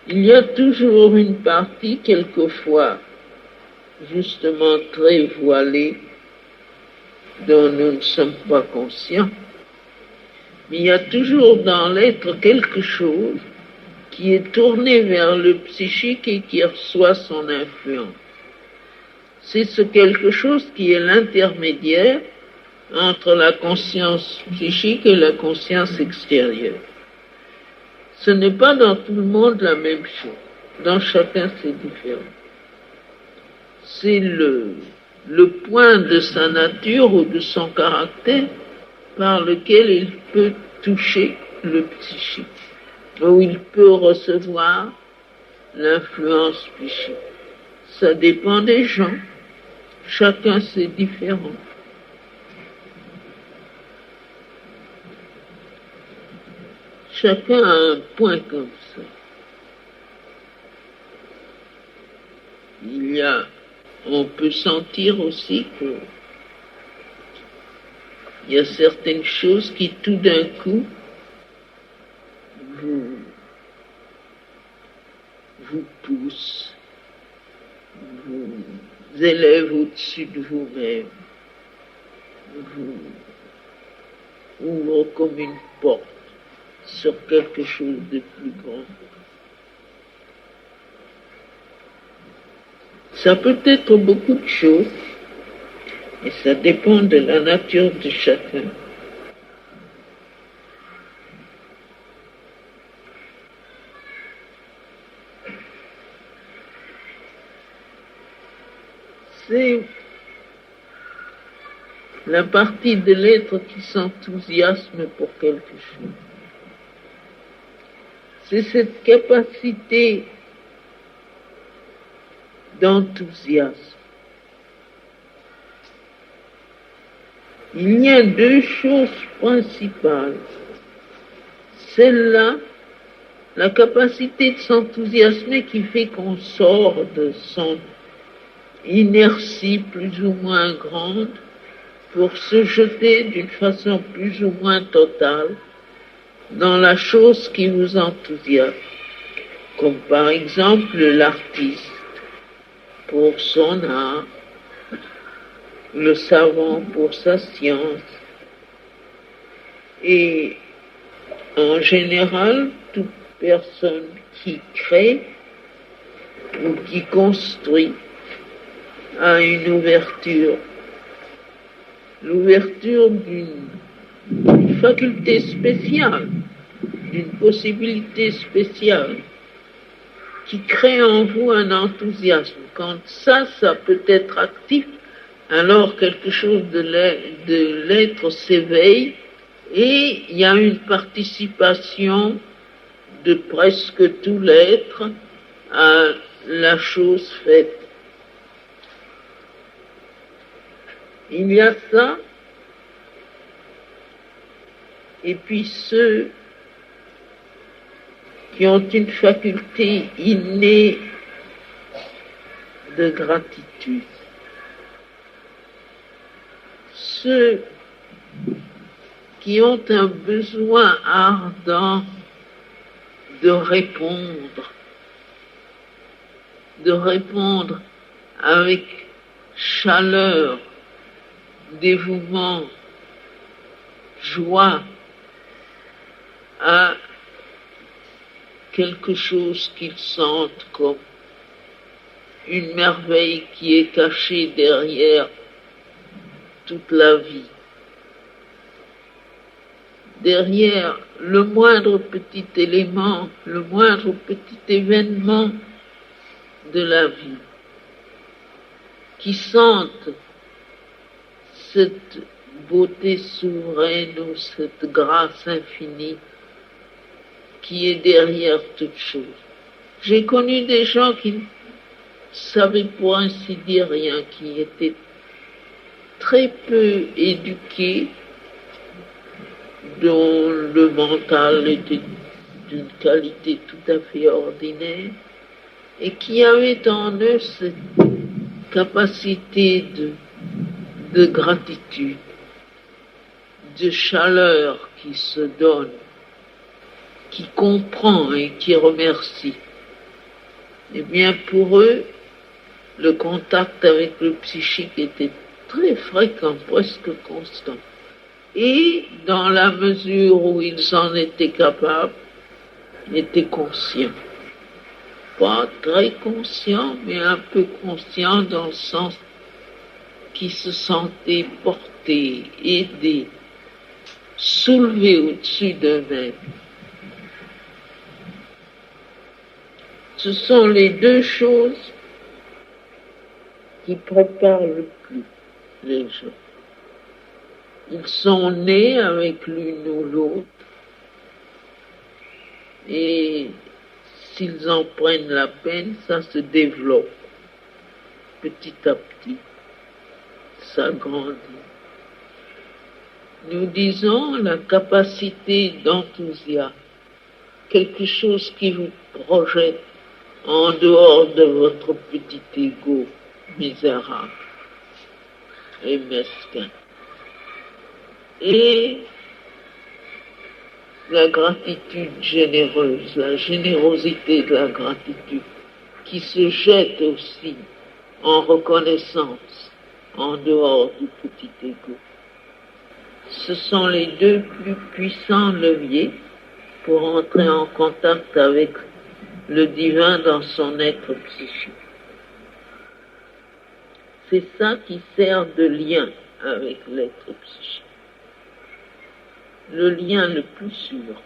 Il y a toujours une partie, quelquefois, justement très voilée, dont nous ne sommes pas conscients. Mais il y a toujours dans l'être quelque chose qui est tourné vers le psychique et qui reçoit son influence. C'est ce quelque chose qui est l'intermédiaire entre la conscience psychique et la conscience extérieure. Ce n'est pas dans tout le monde la même chose. Dans chacun, c'est différent. C'est le point de sa nature ou de son caractère par lequel il peut toucher le psychique, où il peut recevoir l'influence psychique. Ça dépend des gens. Chacun, c'est différent. Chacun a un point comme ça. On peut sentir aussi que il y a certaines choses qui tout d'un coup vous poussent, vous élèvent au-dessus de vous-même, vous ouvrent comme une porte sur quelque chose de plus grand. Ça peut être beaucoup de choses, et ça dépend de la nature de chacun. C'est la partie de l'être qui s'enthousiasme pour quelque chose. C'est cette capacité d'enthousiasme. Il y a deux choses principales. Celle-là, la capacité de s'enthousiasmer qui fait qu'on sort de son inertie plus ou moins grande pour se jeter d'une façon plus ou moins totale dans la chose qui vous enthousiasme, comme par exemple l'artiste pour son art, le savant pour sa science, et en général, toute personne qui crée ou qui construit a une ouverture, l'ouverture d'une faculté spéciale, d'une possibilité spéciale, qui crée en vous un enthousiasme. Quand ça peut être actif, alors quelque chose de l'être s'éveille et il y a une participation de presque tout l'être à la chose faite. Il y a ça, et puis ceux qui ont une faculté innée de gratitude. Ceux qui ont un besoin ardent de répondre avec chaleur, dévouement, joie à quelque chose qu'ils sentent comme une merveille qui est cachée derrière toute la vie. Derrière le moindre petit élément, le moindre petit événement de la vie, qui sentent cette beauté souveraine ou cette grâce infinie qui est derrière toute chose. J'ai connu des gens qui ne savaient pour ainsi dire rien, qui étaient très peu éduqués, dont le mental était d'une qualité tout à fait ordinaire, et qui avaient en eux cette capacité de gratitude, de chaleur qui se donne, qui comprend et qui remercie. Eh bien, pour eux, le contact avec le psychique était très fréquent, presque constant. Et dans la mesure où ils en étaient capables, ils étaient conscients. Pas très conscients, mais un peu conscients dans le sens qu'ils se sentaient portés, aidés, soulevés au-dessus d'eux-mêmes. Ce sont les deux choses qui préparent le plus les gens. Ils sont nés avec l'une ou l'autre et s'ils en prennent la peine, ça se développe petit à petit, ça grandit. Nous disons la capacité d'enthousiasme, quelque chose qui vous projette en dehors de votre petit ego misérable et mesquin. Et la gratitude généreuse, la générosité de la gratitude qui se jette aussi en reconnaissance en dehors du petit ego. Ce sont les deux plus puissants leviers pour entrer en contact avec le divin dans son être psychique. C'est ça qui sert de lien avec l'être psychique. Le lien le plus sûr.